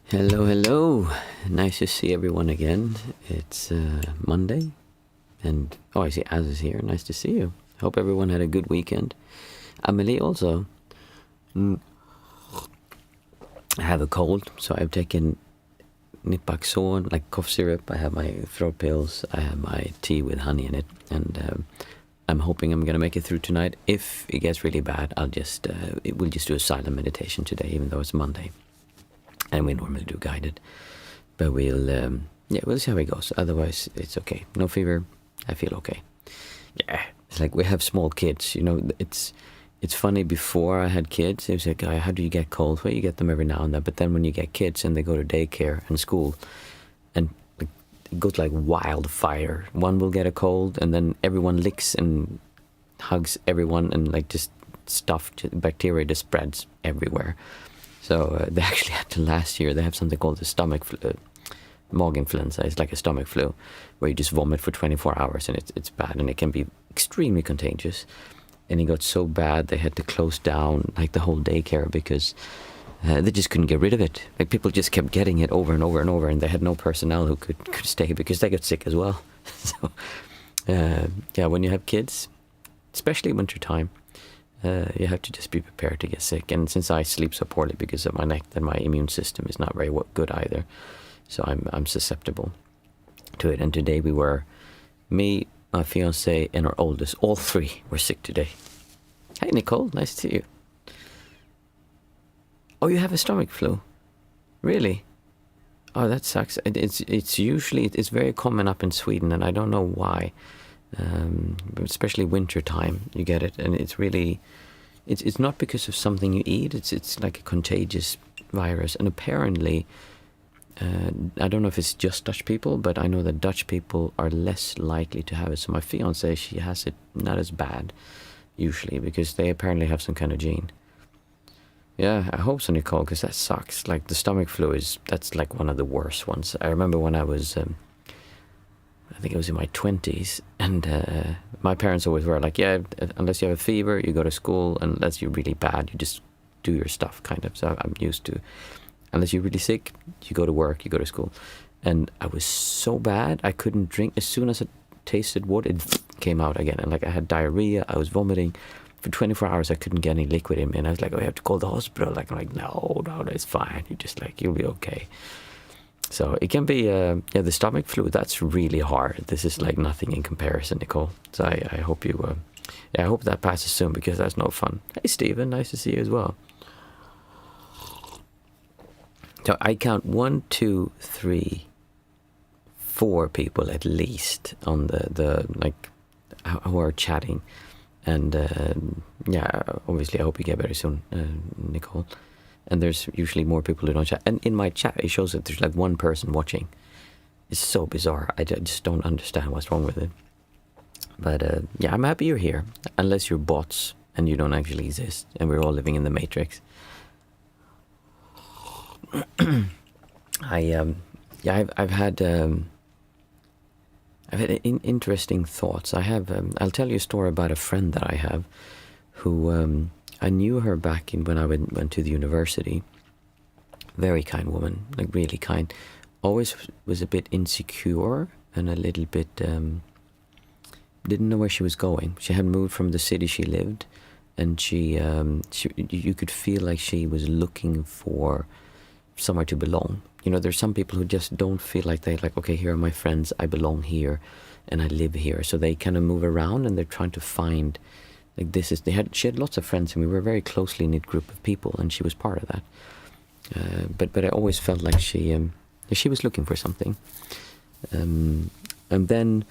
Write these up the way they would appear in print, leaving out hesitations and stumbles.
Hello, hello. Nice to see everyone again. It's Monday, and I see Az is here. Nice to see you. Hope everyone had a good weekend. Amelie also. I have a cold, so I've taken Nipaxone, like cough syrup. I have my throat pills. I have my tea with honey in it, and I'm hoping I'm gonna make it through tonight. If it gets really bad, we'll just do a silent meditation today, even though it's Monday. And we normally do guided, but we'll see how it goes. Otherwise, it's okay. No fever. I feel okay. Yeah, it's like we have small kids. It's funny. Before I had kids, it was like, how do you get colds? Well, you get them every now and then. But then when you get kids and they go to daycare and school, and it goes like wildfire. One will get a cold, and then everyone licks and hugs everyone, and like just bacteria just spreads everywhere. So they actually had to last year. They have something called the mag influenza. It's like a stomach flu, where you just vomit for 24 hours, and it's bad, and it can be extremely contagious. And it got so bad they had to close down like the whole daycare because they just couldn't get rid of it. Like people just kept getting it over and over and over, and they had no personnel who could stay because they got sick as well. So yeah, when you have kids, especially wintertime. You have to just be prepared to get sick. And since I sleep so poorly because of my neck, then my immune system is not very good either. So I'm susceptible to it. And today we were, me, my fiance, and our oldest, all three were sick today. Hey, Nicole, nice to see you. Oh, you have a stomach flu? Really? Oh, that sucks. It's very common up in Sweden, and I don't know why. Especially winter time, you get it, and it's really, it's not because of something you eat. It's like a contagious virus, and apparently, I don't know if it's just Dutch people, but I know that Dutch people are less likely to have it. So my fiance, she has it not as bad usually because they apparently have some kind of gene. Yeah, I hope so, Nicole, because that sucks. Like the stomach flu that's like one of the worst ones. I remember when I was. I think it was in my 20s, and my parents always were like, yeah, unless you have a fever, you go to school, unless you're really bad, you just do your stuff, kind of. So I'm used to, unless you're really sick, you go to work, you go to school. And I was so bad, I couldn't drink. As soon as I tasted water, it came out again. And like I had diarrhea, I was vomiting. For 24 hours, I couldn't get any liquid in me. And I was like, oh, I have to call the hospital. Like, I'm like, no, it's fine. You'll be okay. So it can be, the stomach flu, that's really hard. This is like nothing in comparison, Nicole. So I hope you, I hope that passes soon because that's no fun. Hey, Stephen, nice to see you as well. So I count 1, 2, 3, 4 people at least on the like, who are chatting. And obviously I hope you get better soon, Nicole. And there's usually more people who don't chat. And in my chat, it shows that there's like one person watching. It's so bizarre. I just don't understand what's wrong with it. But I'm happy you're here. Unless you're bots and you don't actually exist. And we're all living in the Matrix. I've had interesting thoughts. I'll tell you a story about a friend that I have who... I knew her back when I went to the university. Very kind woman, like really kind. Always was a bit insecure and a little bit didn't know where she was going. She had moved from the city she lived, and you could feel like she was looking for somewhere to belong. There's some people who just don't feel like okay, here are my friends, I belong here, and I live here. So they kind of move around and they're trying to find. Like she had lots of friends, and we were a very closely knit group of people, and she was part of that. But I always felt like she was looking for something. And then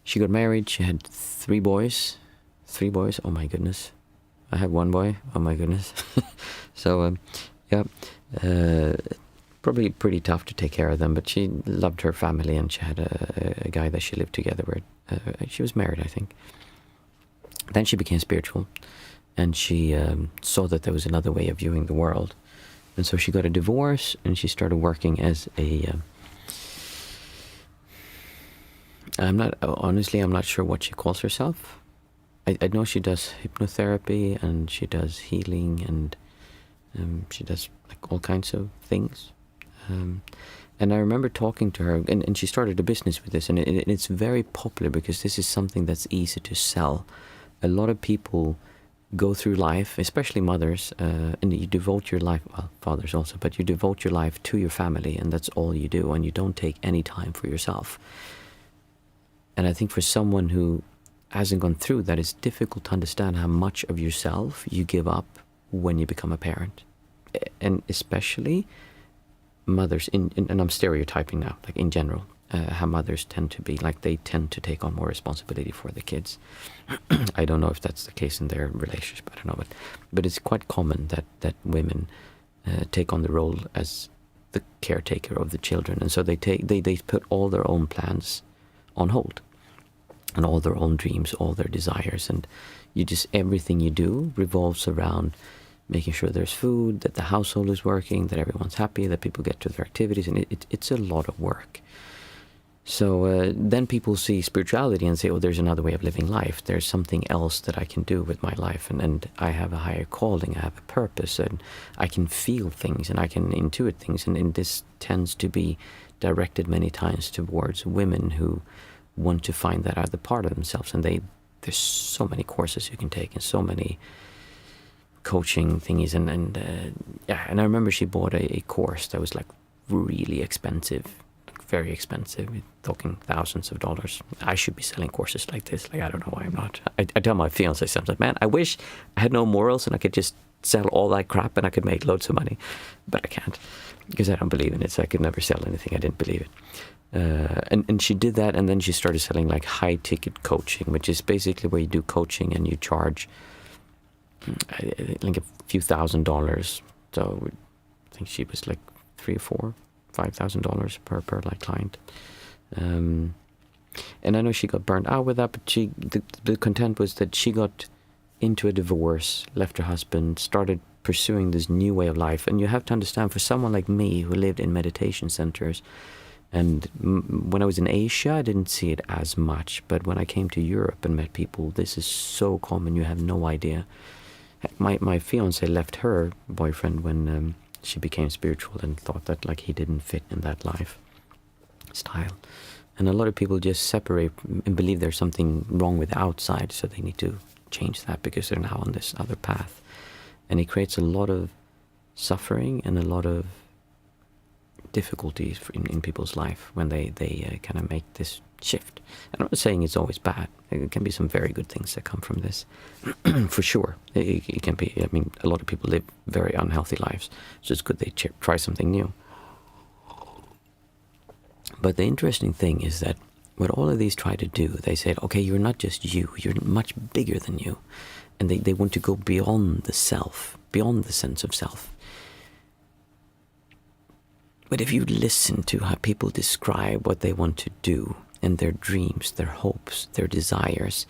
she got married. She had 3 boys. 3 boys. Oh my goodness. I have 1 boy. Oh my goodness. So probably pretty tough to take care of them. But she loved her family, and she had a guy that she lived together with. She was married, I think. Then she became spiritual, and she saw that there was another way of viewing the world. And so she got a divorce, and she started working as I'm not sure what she calls herself. I know she does hypnotherapy, and she does healing, and she does like all kinds of things. And I remember talking to her, and she started a business with this, and it's very popular because this is something that's easy to sell. A lot of people go through life, especially mothers, and you devote your life, well, fathers also, but you devote your life to your family, and that's all you do, and you don't take any time for yourself. And I think for someone who hasn't gone through that, it's difficult to understand how much of yourself you give up when you become a parent. And especially mothers, and I'm stereotyping now, like in general, how mothers tend to be, like they tend to take on more responsibility for the kids. I don't know if that's the case in their relationship, I don't know, but it's quite common that women take on the role as the caretaker of the children, and so they put all their own plans on hold, and all their own dreams, all their desires, and everything you do revolves around making sure there's food, that the household is working, that everyone's happy, that people get to their activities, and it's a lot of work. So then people see spirituality and say, oh, there's another way of living life. There's something else that I can do with my life, and I have a higher calling, I have a purpose, and I can feel things, and I can intuit things, and this tends to be directed many times towards women who want to find that other part of themselves, and there's so many courses you can take, and so many coaching thingies, and I remember she bought a course that was like really expensive, like very expensive, talking thousands of dollars. I should be selling courses like this. Like, I don't know why I'm not. I tell my fiance sometimes, man, I wish I had no morals and I could just sell all that crap and I could make loads of money, but I can't because I don't believe in it. So I could never sell anything I didn't believe in. And she did that, and then she started selling like high ticket coaching, which is basically where you do coaching and you charge like a few $1,000s. So I think she was like $3,000 or $5,000 per like client. And I know she got burnt out with that, but the content was that she got into a divorce, left her husband, started pursuing this new way of life. And you have to understand, for someone like me who lived in meditation centers, and when I was in Asia, I didn't see it as much. But when I came to Europe and met people, this is so common, you have no idea. My fiance left her boyfriend when she became spiritual and thought that like he didn't fit in that lifestyle. And a lot of people just separate and believe there's something wrong with the outside, so they need to change that because they're now on this other path. And it creates a lot of suffering and a lot of difficulties in people's life when they kind of make this shift. And I'm not saying it's always bad. There can be some very good things that come from this. For sure. It can be. I mean, a lot of people live very unhealthy lives, so it's good they try something new. But the interesting thing is that what all of these try to do, they said, okay, you're not just you, you're much bigger than you. And they want to go beyond the self, beyond the sense of self. But if you listen to how people describe what they want to do and their dreams, their hopes, their desires,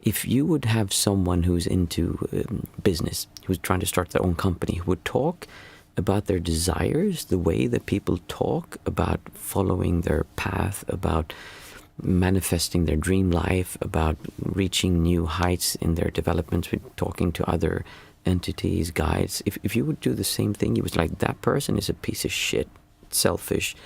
if you would have someone who's into business, who's trying to start their own company, who would talk about their desires the way that people talk about following their path, about manifesting their dream life, about reaching new heights in their development, with talking to other entities, guides. If you would do the same thing, you was like, that person is a piece of shit, selfish,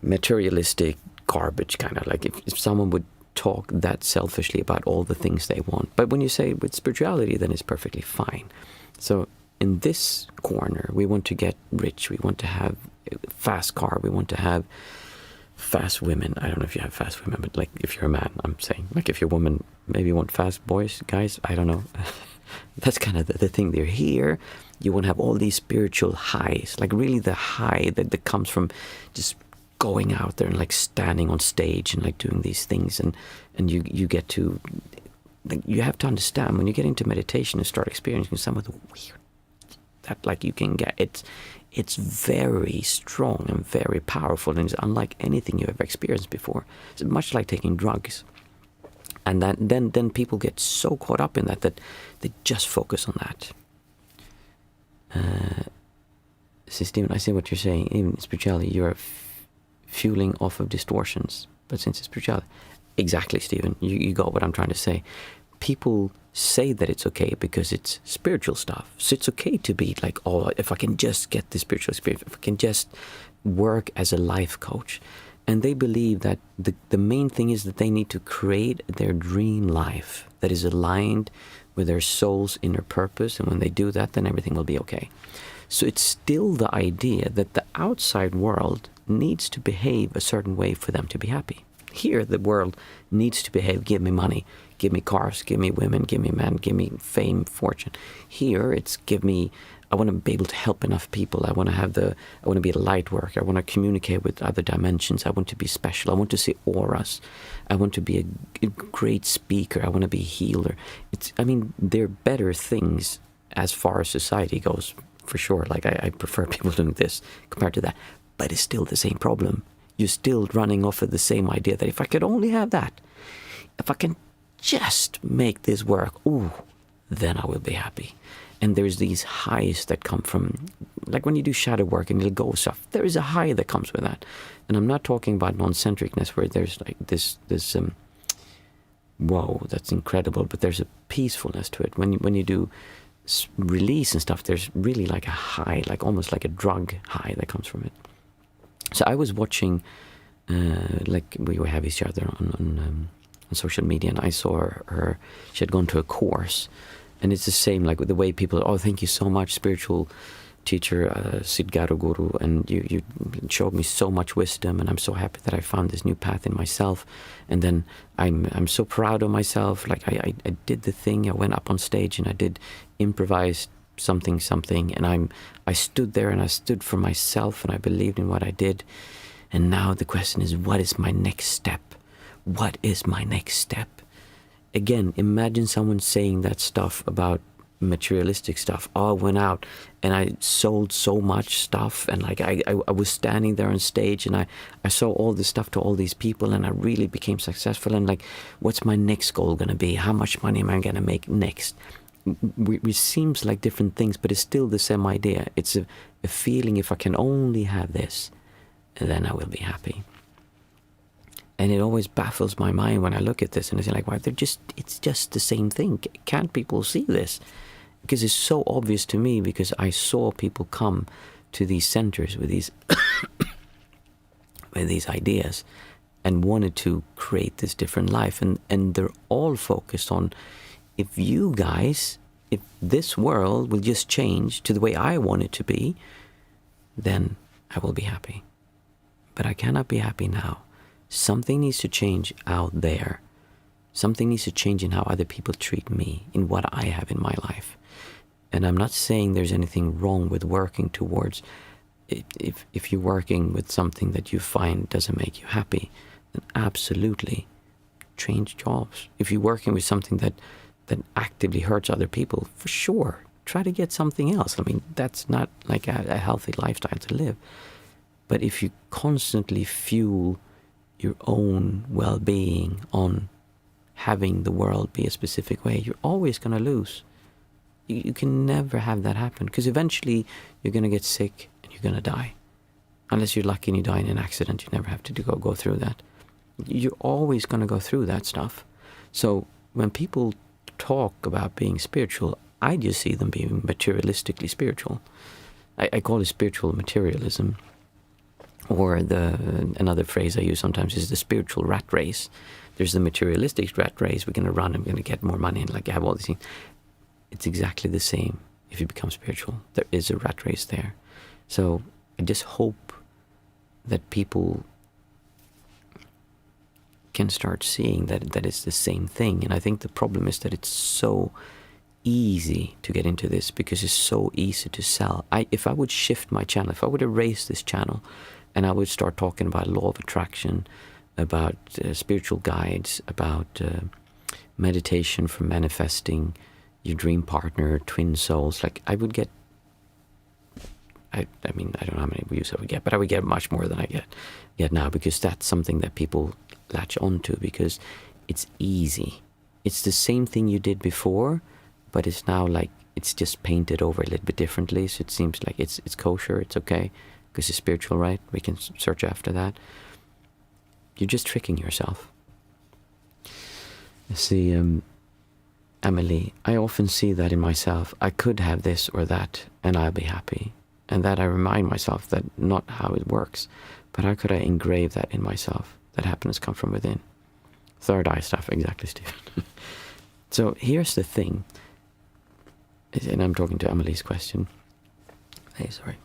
materialistic garbage, kind of like if someone would talk that selfishly about all the things they want. But when you say with spirituality, then it's perfectly fine. So in this corner, we want to get rich, we want to have a fast car, we want to have fast women. I don't know if you have fast women, but like if you're a man, I'm saying, like if you're a woman, maybe you want fast boys, guys, I don't know. That's kind of the thing. They're here. You want to have all these spiritual highs, like really the high that comes from just going out there and like standing on stage and like doing these things, and you get to, like, you have to understand when you get into meditation and start experiencing some of the weird that like you can get, it's very strong and very powerful, and it's unlike anything you've ever experienced before. It's much like taking drugs. And then people get so caught up in that they just focus on that. See, Stephen, I see what you're saying. Even in spirituality, you're fueling off of distortions. But since it's spirituality, exactly, Stephen, you got what I'm trying to say. people say that it's okay because it's spiritual stuff. So it's okay to be like, oh, if I can just get the spiritual experience, if I can just work as a life coach. And they believe that the main thing is that they need to create their dream life that is aligned with their soul's inner purpose. And when they do that, then everything will be okay. So it's still the idea that the outside world needs to behave a certain way for them to be happy. Here, the world needs to behave, give me money, give me cars, give me women, give me men, give me fame, fortune. Here, it's give me, I want to be able to help enough people. I want to be a light worker. I want to communicate with other dimensions. I want to be special. I want to see auras. I want to be a great speaker. I want to be a healer. They're better things as far as society goes, for sure. Like, I prefer people doing this compared to that. But it's still the same problem. You're still running off of the same idea that if I could only have that, if I can just make this work, then I will be happy. And there's these highs that come from, like when you do shadow work and you'll go stuff, there is a high that comes with that. And I'm not talking about non-centricness where there's like this whoa, that's incredible, but there's a peacefulness to it. When you do release and stuff, there's really like a high, like almost like a drug high that comes from it. So I was watching, like we have each other on social media, and I saw her, she had gone to a course, and it's the same, like with the way people, oh, thank you so much, spiritual teacher, Siddhguru Guru, and you showed me so much wisdom, and I'm so happy that I found this new path in myself, and then I'm so proud of myself, like I did the thing, I went up on stage and I did improvised something, and I stood there and I stood for myself and I believed in what I did. And now the question is, what is my next step? What is my next step? Again, imagine someone saying that stuff about materialistic stuff. Oh, I went out and I sold so much stuff, and like I was standing there on stage and I saw all this stuff to all these people, and I really became successful, and like, what's my next goal gonna be? How much money am I gonna make next? It seems like different things, but it's still the same idea. It's a feeling, if I can only have this, then I will be happy. And it always baffles my mind when I look at this and I say, like, why it's just the same thing. Can't people see this? Because it's so obvious to me, because I saw people come to these centers with these with these ideas and wanted to create this different life, and they're all focused on, if this world will just change to the way I want it to be, then I will be happy. But I cannot be happy now. Something needs to change out there. Something needs to change in how other people treat me, in what I have in my life. And I'm not saying there's anything wrong with working towards, if you're working with something that you find doesn't make you happy, then absolutely change jobs. If you're working with something that actively hurts other people, for sure, try to get something else. I mean, that's not like a healthy lifestyle to live. But if you constantly fuel your own well-being on having the world be a specific way, you're always going to lose. You can never have that happen, because eventually you're going to get sick and you're going to die. Unless you're lucky and you die in an accident, you never have to go through that. You're always going to go through that stuff. So when people talk about being spiritual, I just see them being materialistically spiritual. I call it spiritual materialism. Or another phrase I use sometimes is the spiritual rat race. There's the materialistic rat race. We're going to run and we're going to get more money and like have all these things. It's exactly the same if you become spiritual. There is a rat race there. So I just hope that people can start seeing that it's the same thing. And I think the problem is that it's so easy to get into this, because it's so easy to sell. If I would shift my channel, if I would erase this channel, and I would start talking about law of attraction, about spiritual guides, about meditation for manifesting your dream partner, twin souls, like I would get, I mean, I don't know how many views I would get, but I would get much more than I get now, because that's something that people latch onto, because it's easy. It's the same thing you did before, but it's now like, it's just painted over a little bit differently, so it seems like it's kosher, it's okay, because it's spiritual, right? We can search after that. You're just tricking yourself. See, Emily, I often see that in myself. I could have this or that and I'll be happy. And that I remind myself that not how it works. But how could I engrave that in myself? That happiness comes from within. Third eye stuff, exactly, Stephen. So here's the thing. And I'm talking to Emily's question. Hey, sorry.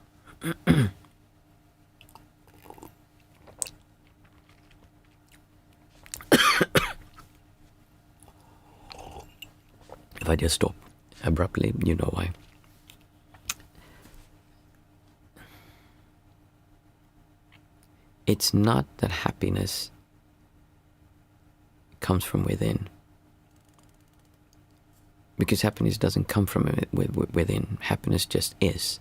If I just stop abruptly, you know why. It's not that happiness comes from within. Because happiness doesn't come from within. Happiness just is.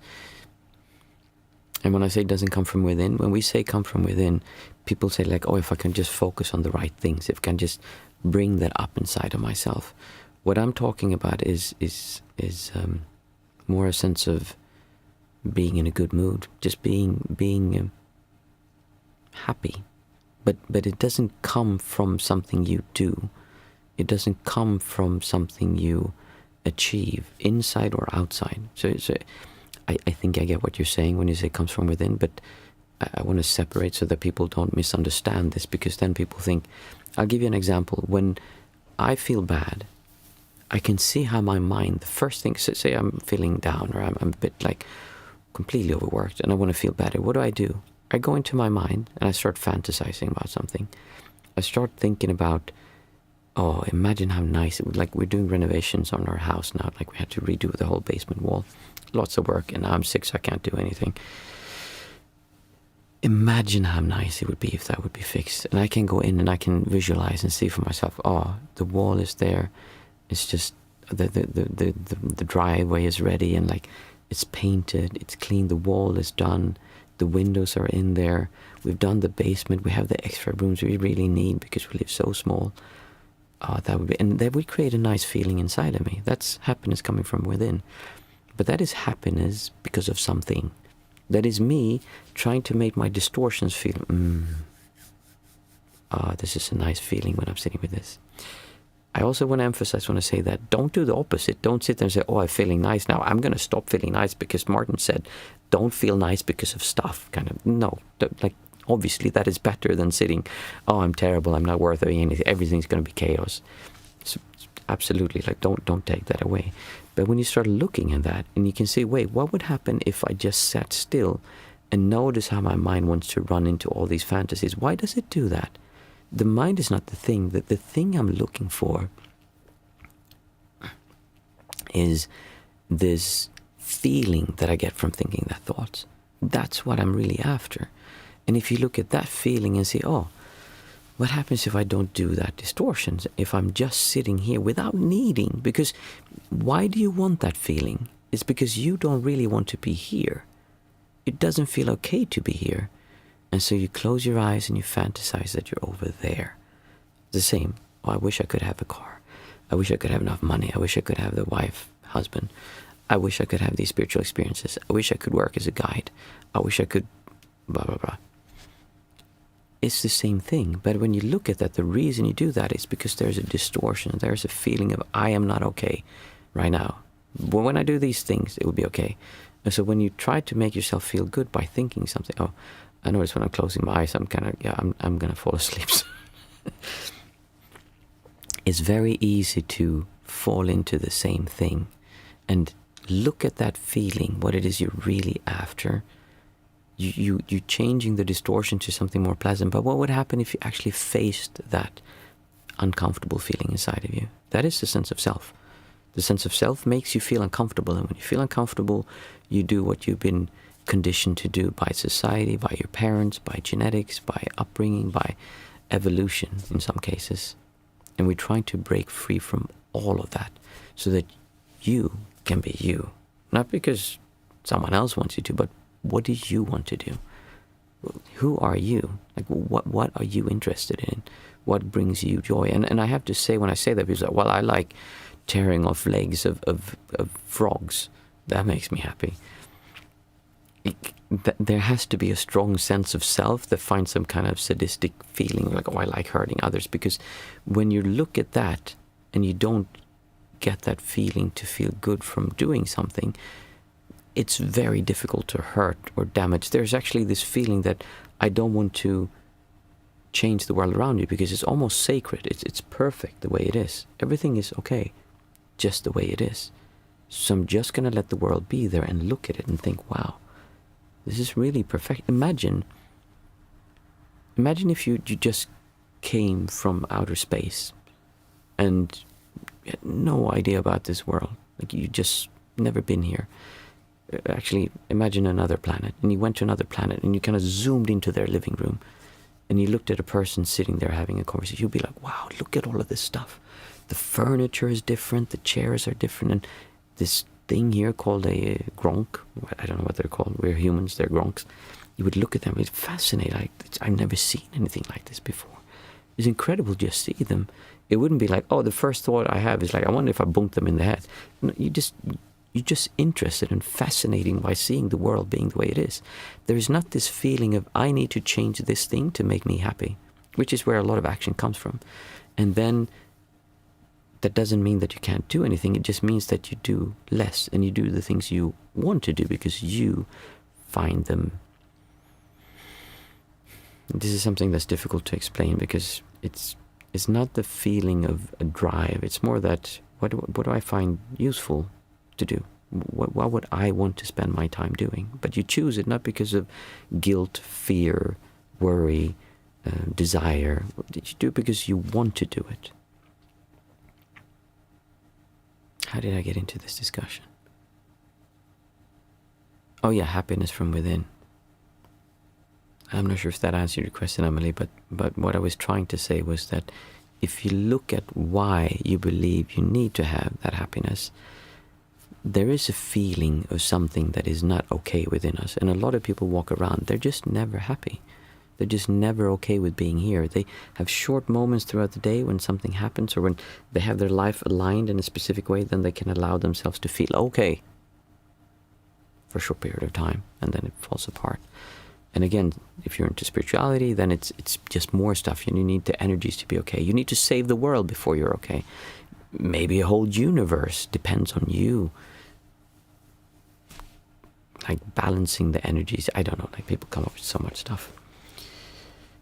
And when I say it doesn't come from within, when we say come from within, people say like, oh, if I can just focus on the right things, if I can just bring that up inside of myself. What I'm talking about is more a sense of being in a good mood, just being happy. But it doesn't come from something you do. It doesn't come from something you achieve, inside or outside. So I think I get what you're saying when you say it comes from within, but I want to separate so that people don't misunderstand this, because then people think, I'll give you an example. When I feel bad, I can see how my mind, the first thing, say I'm feeling down or I'm a bit like completely overworked and I want to feel better. What do? I go into my mind and I start fantasizing about something. I start thinking about, oh, imagine how nice it would, like we're doing renovations on our house now, like we had to redo the whole basement wall. Lots of work, and now I'm sick, so I can't do anything. Imagine how nice it would be if that would be fixed. And I can go in and I can visualize and see for myself, oh, the wall is there. It's just the driveway is ready and like it's painted, it's clean, the wall is done, the windows are in there. We've done the basement, we have the extra rooms we really need because we live so small. That would create a nice feeling inside of me. That's happiness coming from within. But that is happiness because of something. That is me trying to make my distortions feel, this is a nice feeling when I'm sitting with this. I also want to emphasize when I say that, don't do the opposite. Don't sit there and say, oh, I'm feeling nice now. I'm going to stop feeling nice because Martin said, don't feel nice because of stuff. Kind of, no. Like, obviously that is better than sitting, oh, I'm terrible, I'm not worth anything, everything's going to be chaos. So, absolutely, like, don't take that away. But when you start looking at that and you can see, wait, what would happen if I just sat still and notice how my mind wants to run into all these fantasies? Why does it do that? The mind is not the thing. That the thing I'm looking for is this feeling that I get from thinking that thoughts. That's what I'm really after. And if you look at that feeling and say, oh, what happens if I don't do that distortions? If I'm just sitting here without needing? Because why do you want that feeling? It's because you don't really want to be here. It doesn't feel okay to be here. And so you close your eyes and you fantasize that you're over there. The same. Oh, I wish I could have a car. I wish I could have enough money. I wish I could have the wife, husband. I wish I could have these spiritual experiences. I wish I could work as a guide. I wish I could blah, blah, blah. It's the same thing. But when you look at that, the reason you do that is because there's a distortion. There's a feeling of, I am not okay right now. But when I do these things, it will be okay. And so when you try to make yourself feel good by thinking something, oh, I notice when I'm closing my eyes, I'm going to fall asleep. It's very easy to fall into the same thing and look at that feeling, what it is you're really after. You're changing the distortion to something more pleasant. But what would happen if you actually faced that uncomfortable feeling inside of you? That is the sense of self. The sense of self makes you feel uncomfortable. And when you feel uncomfortable, you do what you've been conditioned to do by society, by your parents, by genetics, by upbringing, by evolution in some cases. And we're trying to break free from all of that so that you can be you. Not because someone else wants you to, but what do you want to do? Who are you? Like, what are you interested in? What brings you joy? And I have to say, when I say that, people say, well, I like tearing off legs of frogs. That makes me happy. There has to be a strong sense of self that finds some kind of sadistic feeling, like, oh, I like hurting others. Because when you look at that and you don't get that feeling to feel good from doing something, it's very difficult to hurt or damage. There's actually this feeling that I don't want to change the world around you because it's almost sacred. It's perfect the way it is. Everything is okay, just the way it is. So I'm just going to let the world be there and look at it and think, wow, this is really perfect. Imagine if you just came from outer space and you had no idea about this world. Like, you just never been here. Actually, imagine another planet, and you went to another planet and you kind of zoomed into their living room and you looked at a person sitting there having a conversation. You'd be like, wow, look at all of this stuff. The furniture is different, the chairs are different, and this thing here called a gronk, I don't know what they're called, we're humans, they're gronks. You would look at them, it's fascinating. Like, I've never seen anything like this before. It's incredible to just see them. It wouldn't be like, oh, the first thought I have is like, I wonder if I bunked them in the head. No, you're just interested and fascinating by seeing the world being the way it is. There is not this feeling of, I need to change this thing to make me happy, which is where a lot of action comes from. And then that doesn't mean that you can't do anything. It just means that you do less and you do the things you want to do because you find them. This is something that's difficult to explain because it's not the feeling of a drive. It's more that, what do I find useful to do? What would I want to spend my time doing? But you choose it not because of guilt, fear, worry, desire. You do it because you want to do it. How did I get into this discussion? Oh yeah, happiness from within. I'm not sure if that answered your question, Emily, but what I was trying to say was that if you look at why you believe you need to have that happiness, there is a feeling of something that is not okay within us. And a lot of people walk around, they're just never happy. They're just never okay with being here. They have short moments throughout the day when something happens or when they have their life aligned in a specific way, then they can allow themselves to feel okay for a short period of time, and then it falls apart. And again, if you're into spirituality, then it's just more stuff. You need the energies to be okay. You need to save the world before you're okay. Maybe a whole universe depends on you. Like balancing the energies. I don't know, like people come up with so much stuff.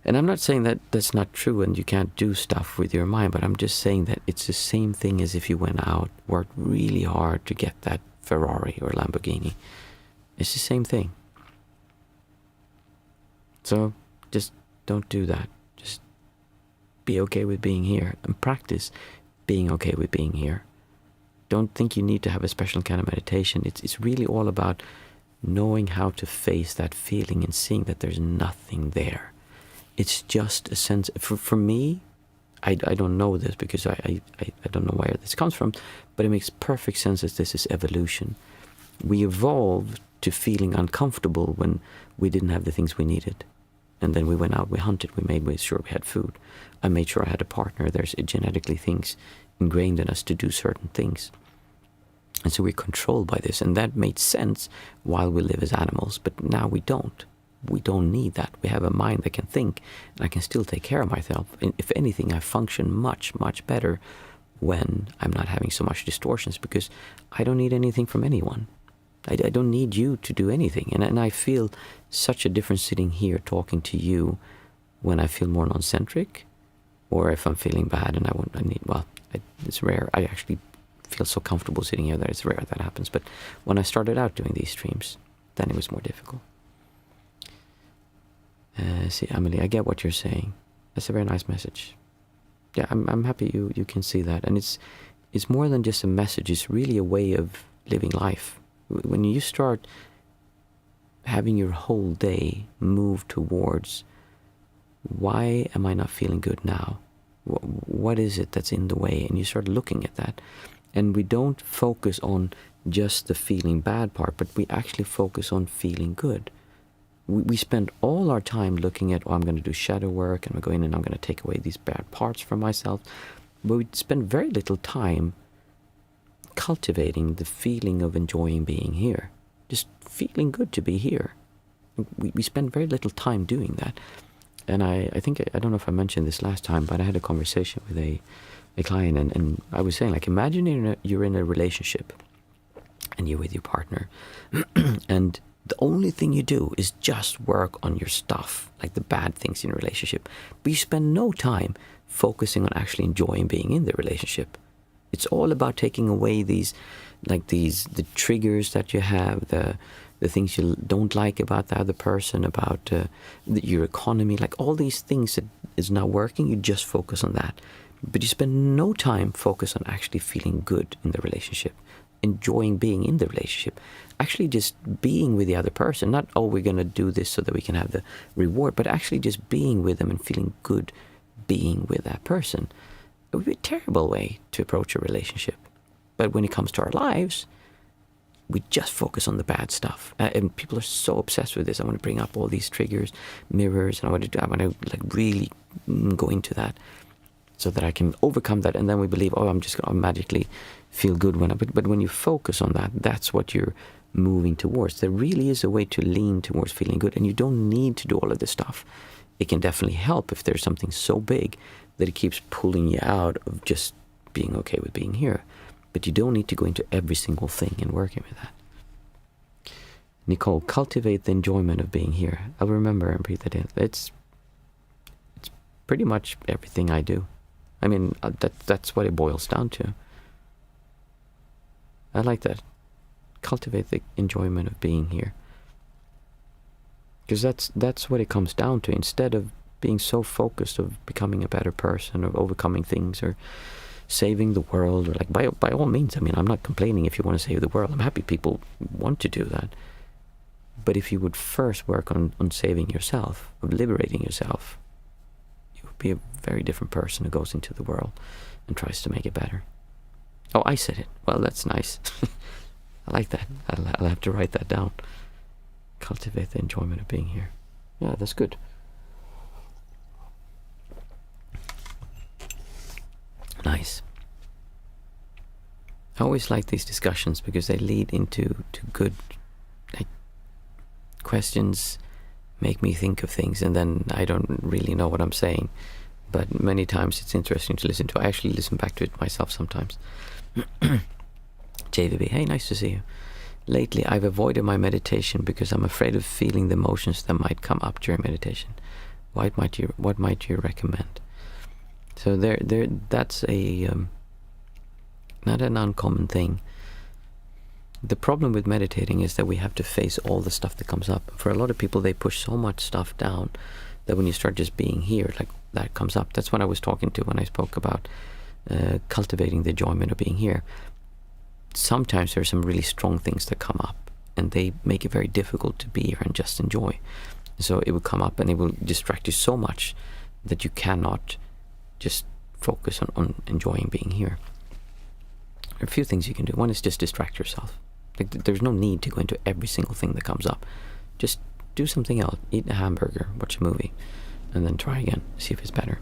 And I'm not saying that that's not true and you can't do stuff with your mind, but I'm just saying that it's the same thing as if you went out, worked really hard to get that Ferrari or Lamborghini. It's the same thing. So just don't do that. Just be okay with being here and practice being okay with being here. Don't think you need to have a special kind of meditation. It's really all about knowing how to face that feeling and seeing that there's nothing there. It's just a sense, for me, I don't know this because I don't know where this comes from, but it makes perfect sense that this is evolution. We evolved to feeling uncomfortable when we didn't have the things we needed. And then we went out, we hunted, we made sure we had food. I made sure I had a partner. There's genetically things ingrained in us to do certain things. And so we're controlled by this. And that made sense while we live as animals. But now we don't. We don't need that. We have a mind that can think. And I can still take care of myself. And if anything, I function much, much better when I'm not having so much distortions. Because I don't need anything from anyone. I don't need you to do anything. And I feel such a difference sitting here talking to you when I feel more non-centric, or if I'm feeling bad and it's rare. I actually feel so comfortable sitting here that it's rare that happens. But when I started out doing these streams, then it was more difficult. See, Emily, I get what you're saying. That's a very nice message. Yeah, I'm happy you can see that. And it's more than just a message. It's really a way of living life. When you start having your whole day move towards, why am I not feeling good now? What is it that's in the way? And you start looking at that. And we don't focus on just the feeling bad part, but we actually focus on feeling good. We spend all our time looking at, I'm going to do shadow work, and I'm going and I'm going to take away these bad parts from myself. But we spend very little time cultivating the feeling of enjoying being here. Just feeling good to be here. We spend very little time doing that. And I think, I don't know if I mentioned this last time, but I had a conversation with a client, and I was saying, like, imagine you're in a relationship and you're with your partner and the only thing you do is just work on your stuff, like the bad things in a relationship, but you spend no time focusing on actually enjoying being in the relationship. It's all about taking away the triggers that you have, the things you don't like about the other person, about your economy, like all these things that is not working. You just focus on that, but you spend no time focus on actually feeling good in the relationship, enjoying being in the relationship, actually just being with the other person. Not, oh, we're going to do this so that we can have the reward, but actually just being with them and feeling good being with that person. It would be a terrible way to approach a relationship. But when it comes to our lives, we just focus on the bad stuff. And people are so obsessed with this. I want to bring up all these triggers, mirrors, and I want to like really go into that so that I can overcome that. And then we believe, oh, I'm just going to magically feel good but when you focus on that, that's what you're moving towards. There really is a way to lean towards feeling good, and you don't need to do all of this stuff. It can definitely help if there's something so big that it keeps pulling you out of just being okay with being here. But you don't need to go into every single thing and working with that. Nicole, cultivate the enjoyment of being here. I'll remember and breathe that in. It's pretty much everything I do. I mean, that's what it boils down to. I like that. Cultivate the enjoyment of being here. Because that's what it comes down to. Instead of being so focused of becoming a better person, or overcoming things, or saving the world, or like by all means, I mean, I'm not complaining if you want to save the world. I'm happy people want to do that. But if you would first work on saving yourself, of liberating yourself, you would be a very different person who goes into the world and tries to make it better. Oh, I said it. Well, that's nice. I like that. I'll have to write that down. Cultivate the enjoyment of being here. Yeah, that's good. Nice. I always like these discussions because they lead into good questions, make me think of things, and then I don't really know what I'm saying. But many times it's interesting to listen to. I actually listen back to it myself sometimes. JVB, hey, nice to see you. Lately, I've avoided my meditation because I'm afraid of feeling the emotions that might come up during meditation. What might you recommend? So that's a not an uncommon thing. The problem with meditating is that we have to face all the stuff that comes up. For a lot of people, they push so much stuff down that when you start just being here, like that comes up. That's what I was talking to when I spoke about cultivating the enjoyment of being here. Sometimes there's some really strong things that come up, and they make it very difficult to be here and just enjoy. So it will come up and it will distract you so much that you cannot just focus on enjoying being here. There are a few things you can do. One is just distract yourself. Like, there's no need to go into every single thing that comes up. Just do something else. Eat a hamburger, watch a movie, and then try again. See if it's better.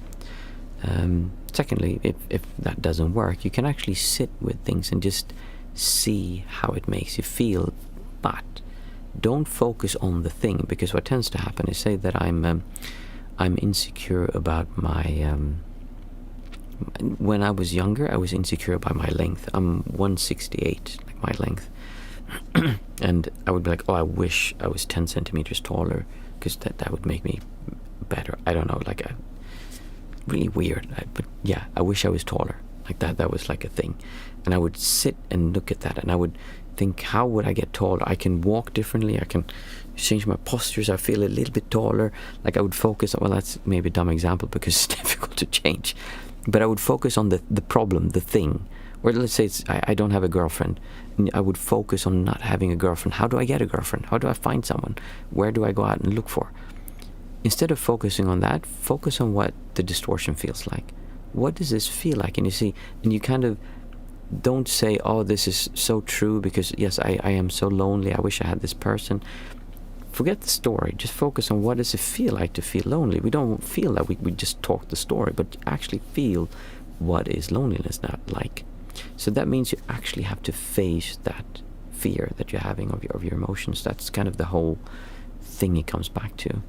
Secondly, if that doesn't work, you can actually sit with things and just see how it makes you feel. But don't focus on the thing, because what tends to happen is, say that I'm insecure about my... when I was younger, I was insecure about my length. I'm 168, like my length. And I would be like, oh, I wish I was 10 centimeters taller, because that would make me better. I don't know, like really weird. But yeah, I wish I was taller. Like that was like a thing. And I would sit and look at that, and I would think, how would I get taller? I can walk differently. I can change my postures. I feel a little bit taller. Like I would focus, well, that's maybe a dumb example because it's difficult to change. But I would focus on the problem, the thing. Or let's say I don't have a girlfriend. I would focus on not having a girlfriend. How do I get a girlfriend? How do I find someone? Where do I go out and look for? Instead of focusing on that, focus on what the distortion feels like. What does this feel like? And you see, and you kind of don't say, oh, this is so true because, yes, I am so lonely. I wish I had this person. Forget the story. Just focus on what does it feel like to feel lonely. We don't feel that we just talk the story, but actually feel what is loneliness not like. So that means you actually have to face that fear that you're having of your emotions. That's kind of the whole thing it comes back to.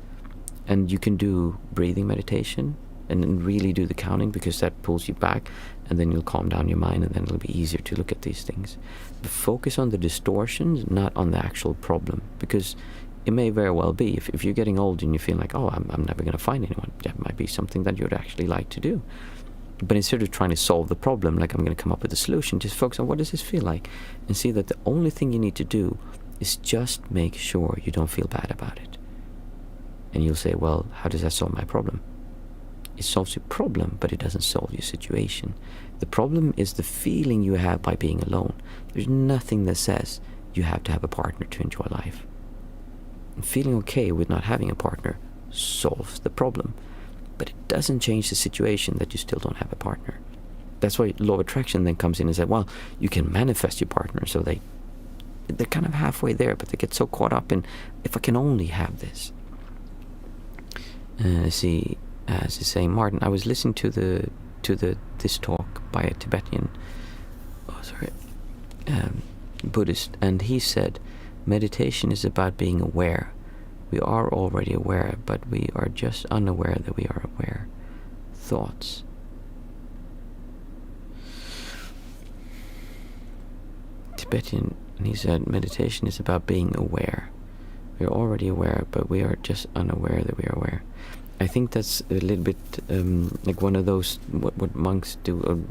And you can do breathing meditation and then really do the counting, because that pulls you back, and then you'll calm down your mind, and then it'll be easier to look at these things. But focus on the distortions, not on the actual problem, because it may very well be, if you're getting old and you feel like, oh, I'm never going to find anyone, that might be something that you'd actually like to do. But instead of trying to solve the problem, like I'm going to come up with a solution, just focus on what does this feel like, and see that the only thing you need to do is just make sure you don't feel bad about it. And you'll say, well, how does that solve my problem? It solves your problem, but it doesn't solve your situation. The problem is the feeling you have by being alone. There's nothing that says you have to have a partner to enjoy life. And feeling okay with not having a partner solves the problem, but it doesn't change the situation that you still don't have a partner. That's why law of attraction then comes in and says, well, you can manifest your partner. So they're kind of halfway there, but they get so caught up in, if I can only have this. See, as he's saying, Martin, I was listening to this talk by a Tibetan, Buddhist, and he said, meditation is about being aware. We are already aware, but we are just unaware that we are aware. Thoughts. Tibetan, and he said, meditation is about being aware. We are already aware, but we are just unaware that we are aware. I think that's a little bit like one of those, what monks do,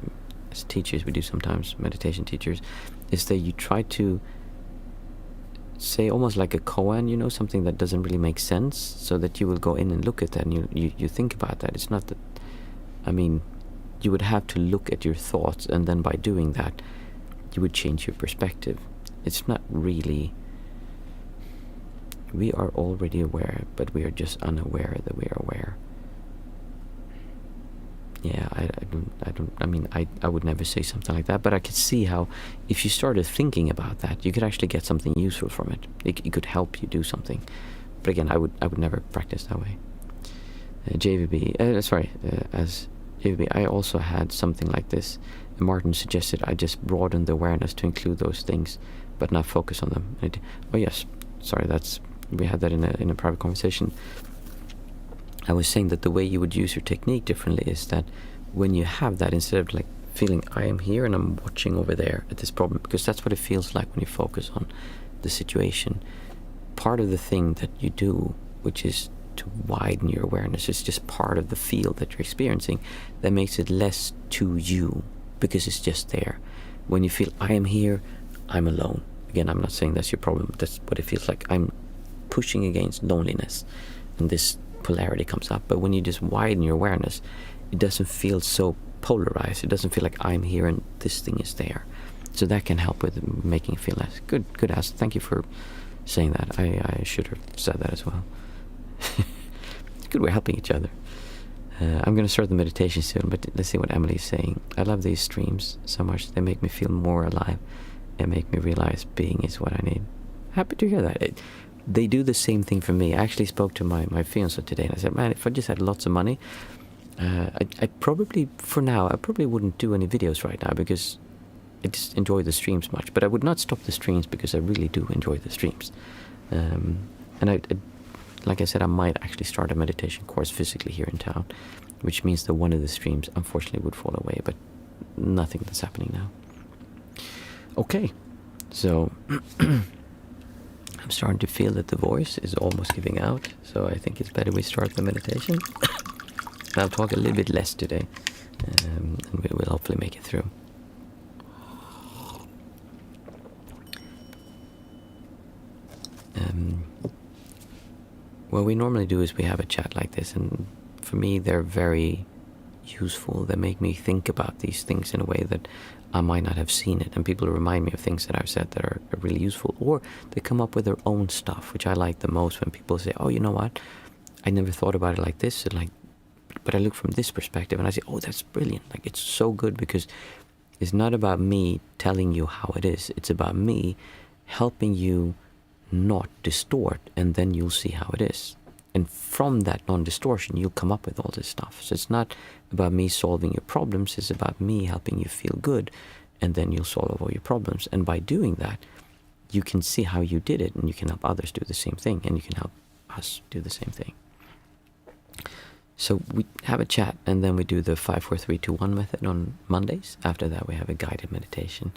as teachers, we do sometimes, meditation teachers, is that you try to say almost like a koan, something that doesn't really make sense, so that you will go in and look at that, and you think about that. It's not that, you would have to look at your thoughts, and then by doing that, you would change your perspective. It's not really... We are already aware, but we are just unaware that we are aware. Yeah, I would never say something like that, but I could see how if you started thinking about that, you could actually get something useful from it. It could help you do something. But again, I would never practice that way. As JVB, I also had something like this. Martin suggested I just broaden the awareness to include those things, but not focus on them. Oh yes, sorry, we had that in a private conversation. I was saying that the way you would use your technique differently is that when you have that, instead of like feeling I am here and I'm watching over there at this problem, because that's what it feels like when you focus on the situation. Part of the thing that you do, which is to widen your awareness, is just part of the field that you're experiencing, that makes it less to you, because it's just there. When you feel I am here, I'm alone. Again, I'm not saying that's your problem. That's what it feels like. I'm pushing against loneliness, and this polarity comes up. But when you just widen your awareness, it doesn't feel so polarized. It doesn't feel like I'm here and this thing is there. So that can help with making it feel less. Good ask. Thank you for saying that. I should have said that as well. It's good we're helping each other. I'm going to start the meditation soon, but let's see what Emily's saying. I love these streams so much. They make me feel more alive and make me realize being is what I need. Happy to hear that. They do the same thing for me. I actually spoke to my fiancé today, and I said, man, if I just had lots of money, I probably, for now, I probably wouldn't do any videos right now, because I just enjoy the streams much. But I would not stop the streams, because I really do enjoy the streams. And like I said, I might actually start a meditation course physically here in town, which means that one of the streams, unfortunately, would fall away, but nothing that's happening now. Okay, so... I'm starting to feel that the voice is almost giving out, so I think it's better we start the meditation. I'll talk a little bit less today, and we will hopefully make it through. What we normally do is we have a chat like this, and for me they're very useful. They make me think about these things in a way that I might not have seen it, and people remind me of things that I've said that are really useful, or they come up with their own stuff, which I like the most, when people say, oh, you know what, I never thought about it like this, and but I look from this perspective, and I say, oh, that's brilliant. Like, it's so good, because it's not about me telling you how it is, it's about me helping you not distort, and then you'll see how it is. And from that non-distortion, you'll come up with all this stuff. So it's not about me solving your problems, it's about me helping you feel good, and then you'll solve all your problems. And by doing that, you can see how you did it, and you can help others do the same thing, and you can help us do the same thing. So we have a chat, and then we do the 5, 4, 3, 2, 1 method on Mondays. After that, we have a guided meditation.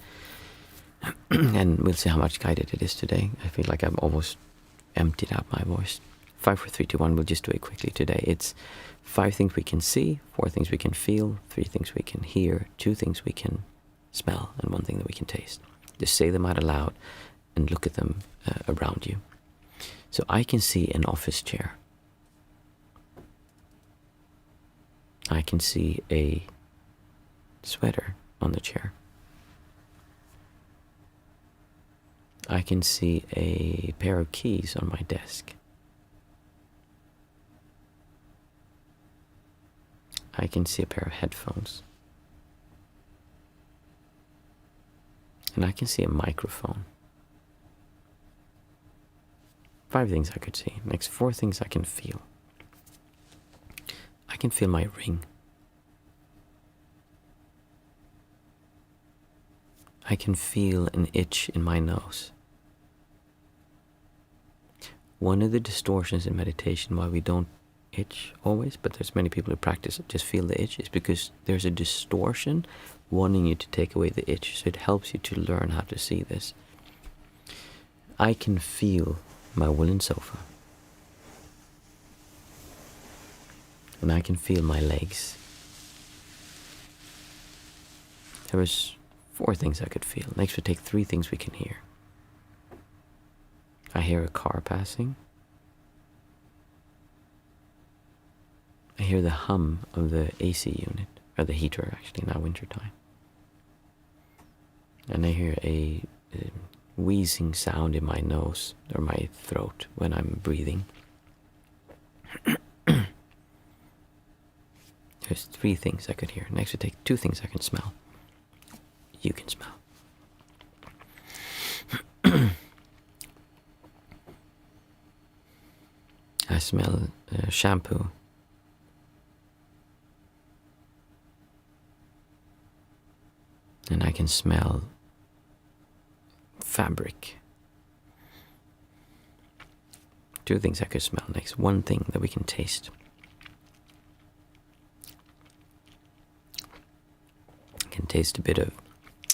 And we'll see how much guided it is today. I feel like I've almost emptied out my voice. 5, 4, 3, 2, 1, we'll just do it quickly today. It's 5 things we can see, 4 things we can feel, 3 things we can hear, 2 things we can smell, and 1 thing that we can taste. Just say them out aloud and look at them around you. So I can see an office chair. I can see a sweater on the chair. I can see a pair of keys on my desk. I can see a pair of headphones. And I can see a microphone. 5 things I could see. Next, 4 things I can feel. I can feel my ring. I can feel an itch in my nose. One of the distortions in meditation why we don't itch always, but there's many people who practice it, just feel the itch, is because there's a distortion wanting you to take away the itch. So it helps you to learn how to see this. I can feel my woolen sofa. And I can feel my legs. There was 4 things I could feel. Next we take 3 things we can hear. I hear a car passing. I hear the hum of the AC unit, or the heater actually, now winter time. And I hear a wheezing sound in my nose or my throat when I'm breathing. There's 3 things I could hear. Next we take 2 things I can smell. You can smell. I smell shampoo. And I can smell fabric. 2 things I could smell. Next, 1 thing that we can taste. I can taste a bit of,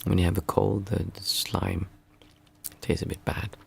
when you have a cold, the slime tastes a bit bad.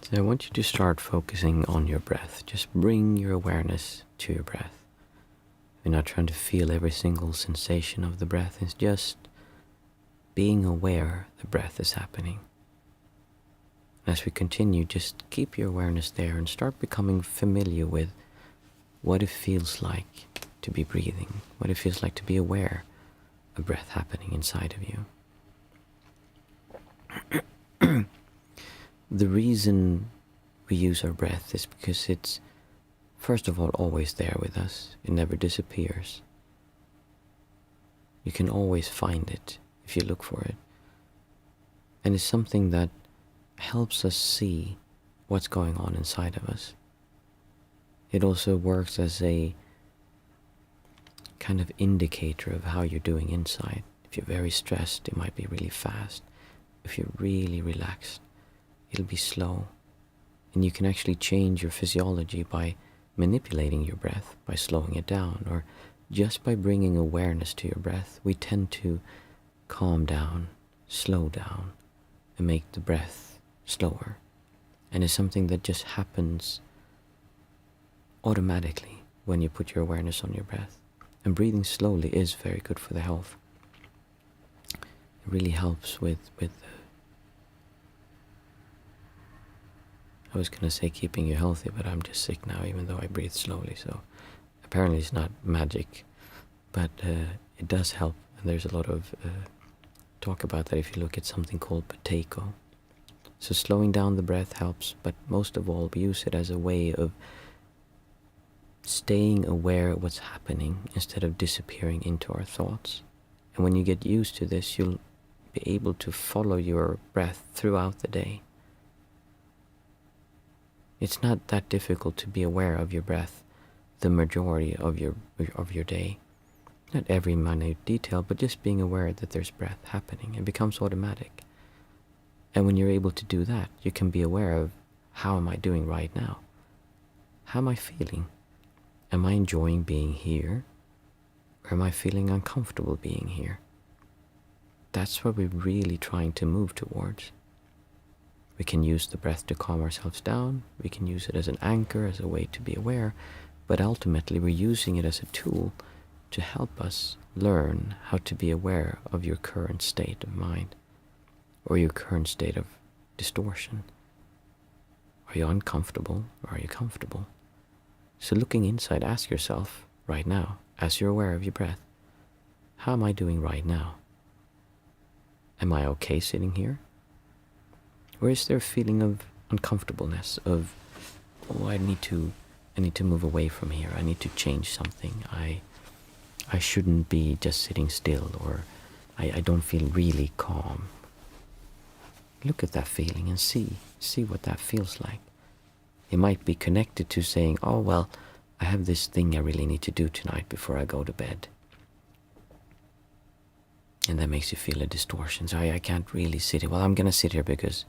So I want you to start focusing on your breath. Just bring your awareness to your breath. You're not trying to feel every single sensation of the breath. It's just being aware the breath is happening. As we continue, just keep your awareness there and start becoming familiar with what it feels like to be breathing, what it feels like to be aware of breath happening inside of you. The reason we use our breath is because it's, first of all, always there with us. It never disappears. You can always find it if you look for it. And it's something that helps us see what's going on inside of us. It also works as a kind of indicator of how you're doing inside. If you're very stressed, it might be really fast. If you're really relaxed, it'll be slow. And you can actually change your physiology by manipulating your breath, by slowing it down, or just by bringing awareness to your breath. We tend to calm down, slow down, and make the breath slower. And it's something that just happens automatically when you put your awareness on your breath. And breathing slowly is very good for the health. It really helps with I was gonna say keeping you healthy, but I'm just sick now even though I breathe slowly, so apparently it's not magic, but it does help. And there's a lot of talk about that if you look at something called potato. So slowing down the breath helps, but most of all we use it as a way of staying aware of what's happening instead of disappearing into our thoughts. And when you get used to this, you'll be able to follow your breath throughout the day. It's not that difficult to be aware of your breath the majority of your day. Not every minute detail, but just being aware that there's breath happening. It becomes automatic. And when you're able to do that, you can be aware of, how am I doing right now? How am I feeling? Am I enjoying being here? Or am I feeling uncomfortable being here? That's what we're really trying to move towards. We can use the breath to calm ourselves down. We can use it as an anchor, as a way to be aware. But ultimately, we're using it as a tool to help us learn how to be aware of your current state of mind, or your current state of distortion. Are you uncomfortable, or are you comfortable? So looking inside, ask yourself right now, as you're aware of your breath, how am I doing right now? Am I okay sitting here? Or is there a feeling of uncomfortableness, of, oh, I need to move away from here, I need to change something, I shouldn't be just sitting still, or I don't feel really calm. Look at that feeling and see what that feels like. It might be connected to saying, oh, well, I have this thing I really need to do tonight before I go to bed. And that makes you feel a distortion. So I can't really sit here. Well, I'm going to sit here because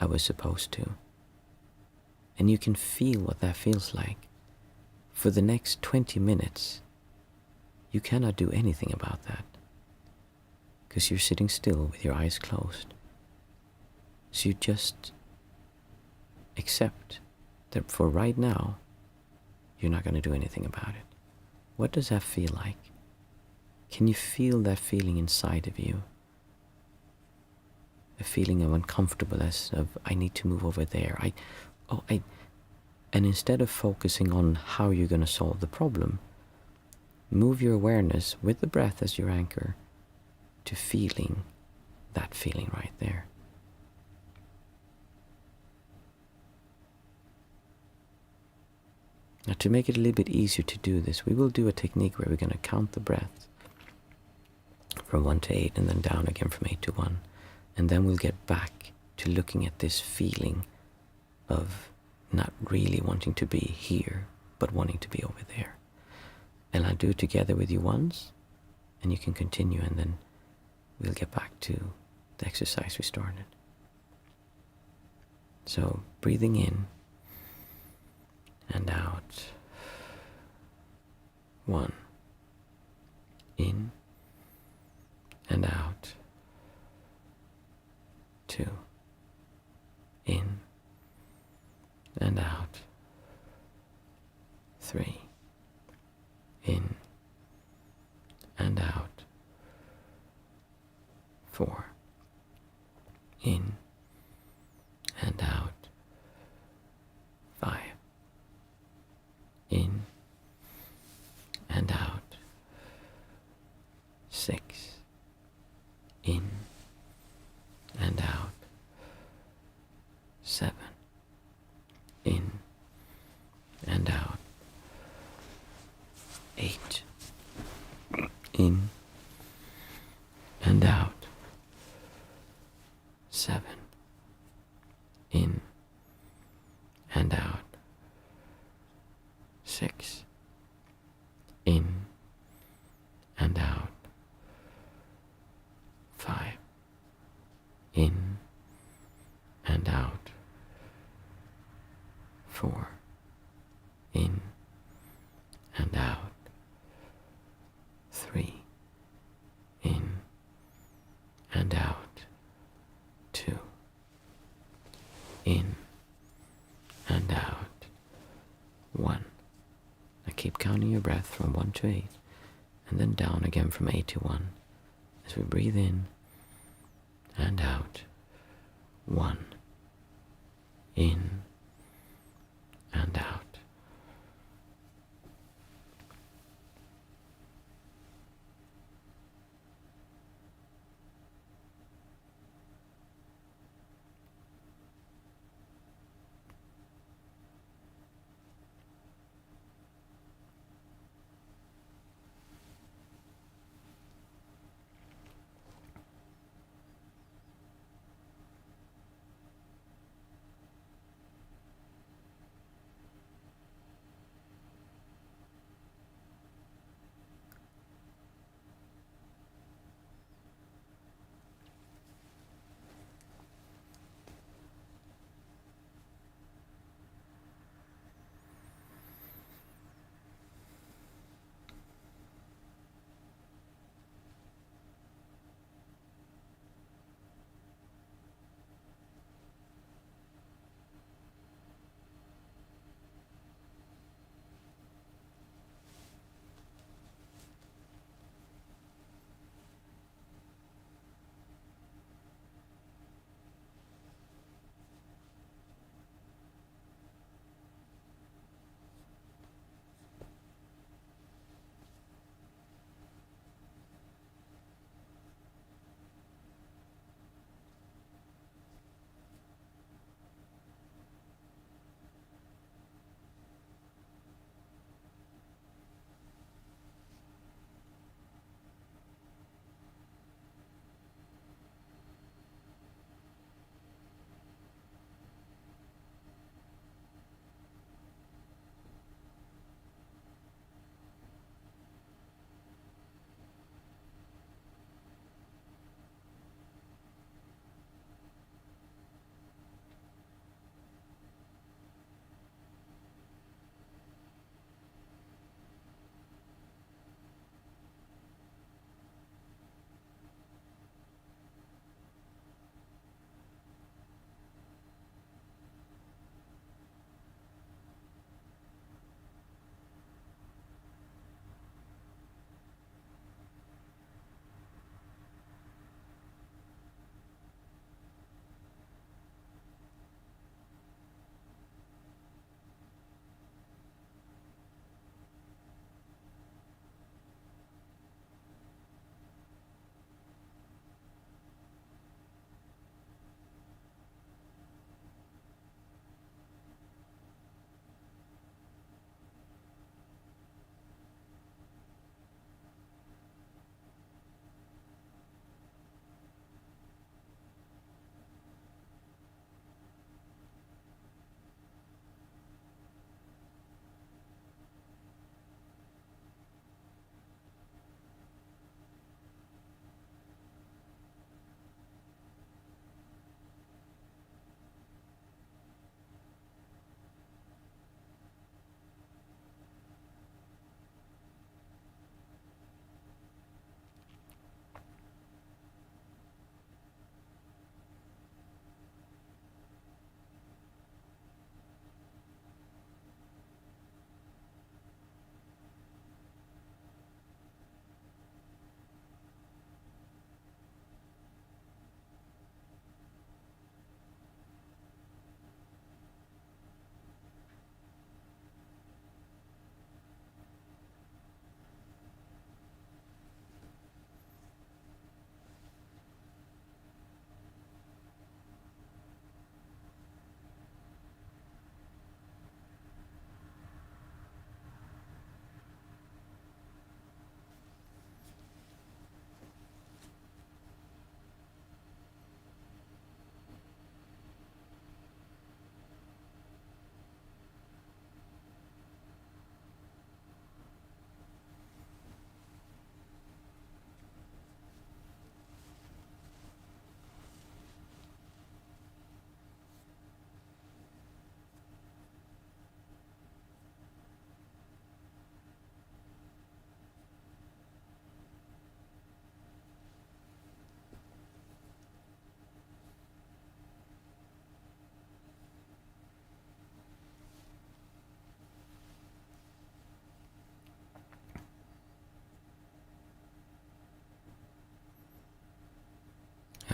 I was supposed to. And you can feel what that feels like. For the next 20 minutes, you cannot do anything about that, because you're sitting still with your eyes closed. So you just accept that for right now, you're not going to do anything about it. What does that feel like? Can you feel that feeling inside of you? A feeling of uncomfortableness, of I need to move over there. And instead of focusing on how you're going to solve the problem, move your awareness with the breath as your anchor to feeling that feeling right there. Now, to make it a little bit easier to do this, we will do a technique where we're going to count the breaths from 1 to 8 and then down again from 8 to 1. And then we'll get back to looking at this feeling of not really wanting to be here, but wanting to be over there. And I'll do it together with you once, and you can continue, and then we'll get back to the exercise we started. So, breathing in and out. 1. In and out. 2. In and out. 3. In and out. 4. In and out. 5. In and out. 6. In and out. 7. In and out. 8. In and out. 7. In and out. 6. In and out. 5. In and out. 4. In and out. 3. In and out. 2. In and out. 1. Now keep counting your breath from 1 to 8. and then down again from 81 as we breathe in and out. 1, in and out.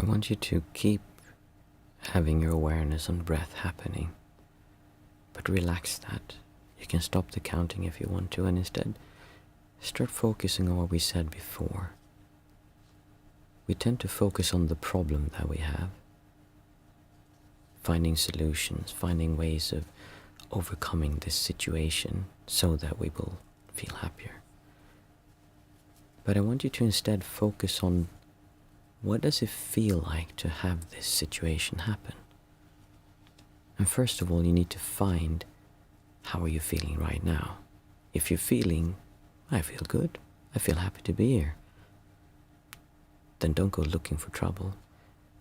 I want you to keep having your awareness on breath happening, but relax that. You can stop the counting if you want to, and instead start focusing on what we said before. We tend to focus on the problem that we have, finding solutions, finding ways of overcoming this situation so that we will feel happier. But I want you to instead focus on, what does it feel like to have this situation happen? And first of all, you need to find, how are you feeling right now? If you're feeling, I feel good, I feel happy to be here, then don't go looking for trouble.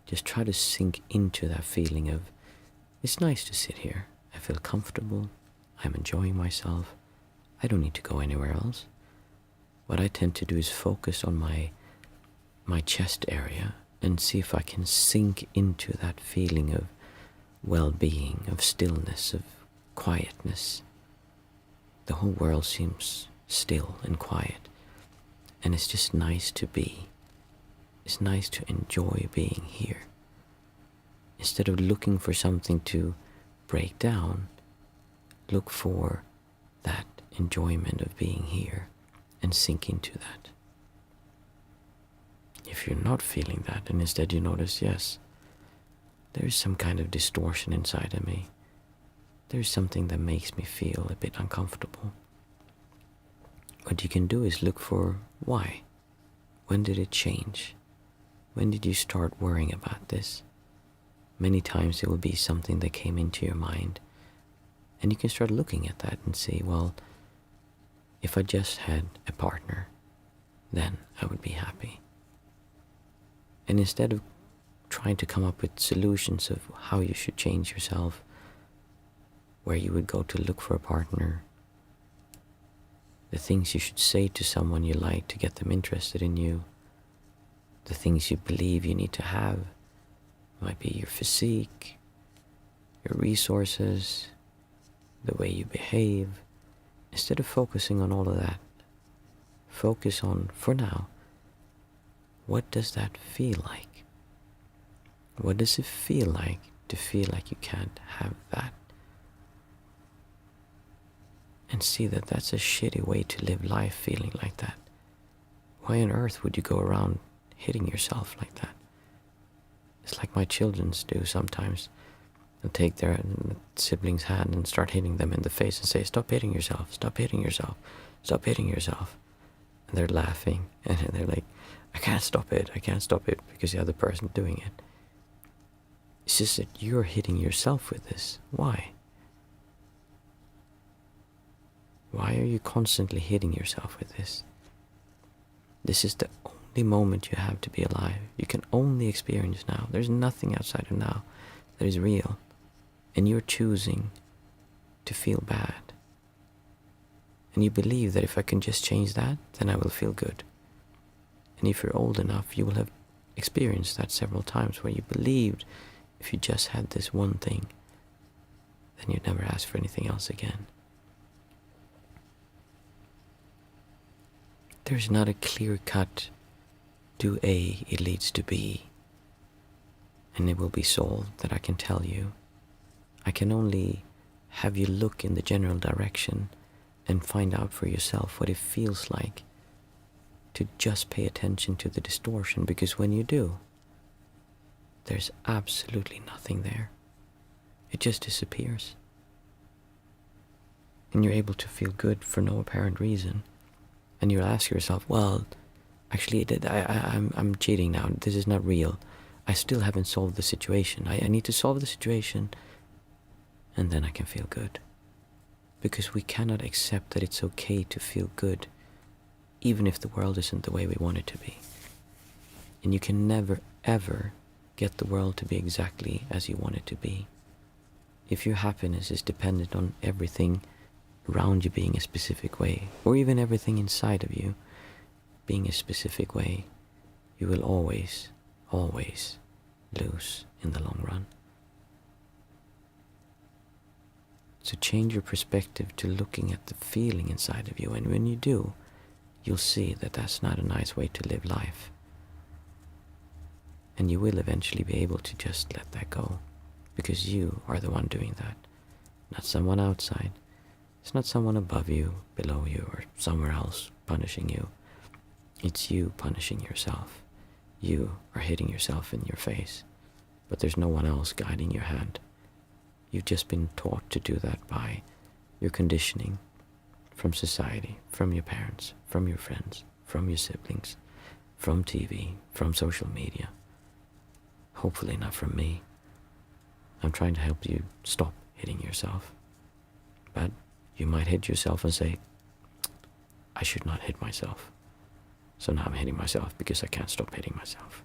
Just try to sink into that feeling of, it's nice to sit here, I feel comfortable, I'm enjoying myself, I don't need to go anywhere else. What I tend to do is focus on my chest area and see if I can sink into that feeling of well-being, of stillness, of quietness. The whole world seems still and quiet, and it's just nice to be. It's nice to enjoy being here. Instead of looking for something to break down, look for that enjoyment of being here and sink into that. If you're not feeling that, and instead you notice, yes, there is some kind of distortion inside of me. There's something that makes me feel a bit uncomfortable. What you can do is look for why. When did it change? When did you start worrying about this? Many times it will be something that came into your mind, and you can start looking at that and see, well, if I just had a partner, then I would be happy. And instead of trying to come up with solutions of how you should change yourself, where you would go to look for a partner, the things you should say to someone you like to get them interested in you, the things you believe you need to have, might be your physique, your resources, the way you behave. Instead of focusing on all of that, focus on, for now, what does that feel like? What does it feel like to feel like you can't have that? And see that that's a shitty way to live life, feeling like that. Why on earth would you go around hitting yourself like that? It's like my children do sometimes. They'll take their sibling's hand and start hitting them in the face and say, stop hitting yourself, stop hitting yourself, stop hitting yourself. And they're laughing, and they're like, I can't stop it because the other person's doing it. It's just that you're hitting yourself with this. Why? Why are you constantly hitting yourself with this? This is the only moment you have to be alive. You can only experience now. There's nothing outside of now that is real. And you're choosing to feel bad. And you believe that if I can just change that, then I will feel good. And if you're old enough, you will have experienced that several times where you believed if you just had this one thing, then you'd never ask for anything else again. There's not a clear-cut, do A, it leads to B, and it will be solved, that I can tell you. I can only have you look in the general direction and find out for yourself what it feels like to just pay attention to the distortion, because when you do, there's absolutely nothing there. It just disappears. And you're able to feel good for no apparent reason. And you'll ask yourself, well, actually, I'm cheating now. This is not real. I still haven't solved the situation. I need to solve the situation, and then I can feel good. Because we cannot accept that it's okay to feel good, even if the world isn't the way we want it to be. And you can never, ever get the world to be exactly as you want it to be. If your happiness is dependent on everything around you being a specific way, or even everything inside of you being a specific way, you will always, always lose in the long run. So change your perspective to looking at the feeling inside of you, and when you do, you'll see that that's not a nice way to live life. And you will eventually be able to just let that go, because you are the one doing that, not someone outside. It's not someone above you, below you, or somewhere else punishing you. It's you punishing yourself. You are hitting yourself in your face, but there's no one else guiding your hand. You've just been taught to do that by your conditioning from society, from your parents, from your friends, from your siblings, from TV, from social media. Hopefully not from me. I'm trying to help you stop hitting yourself. But you might hit yourself and say, I should not hit myself. So now I'm hitting myself because I can't stop hitting myself.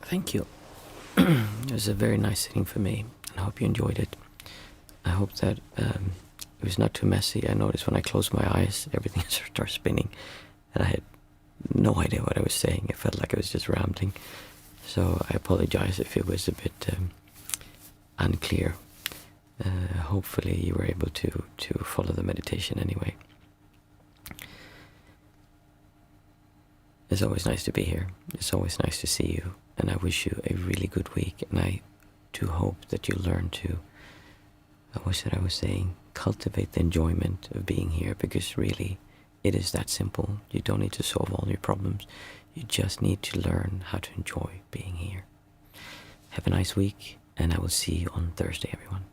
Thank you. It was a very nice sitting for me, and I hope you enjoyed it. I hope that it was not too messy. I noticed when I closed my eyes, everything started spinning, and I had no idea what I was saying. It felt like I was just rambling. So I apologize if it was a bit unclear. Hopefully you were able to follow the meditation anyway. It's always nice to be here. It's always nice to see you. And I wish you a really good week. And I do hope that you learn to, what I was saying, cultivate the enjoyment of being here. Because really, it is that simple. You don't need to solve all your problems. You just need to learn how to enjoy being here. Have a nice week. And I will see you on Thursday, everyone.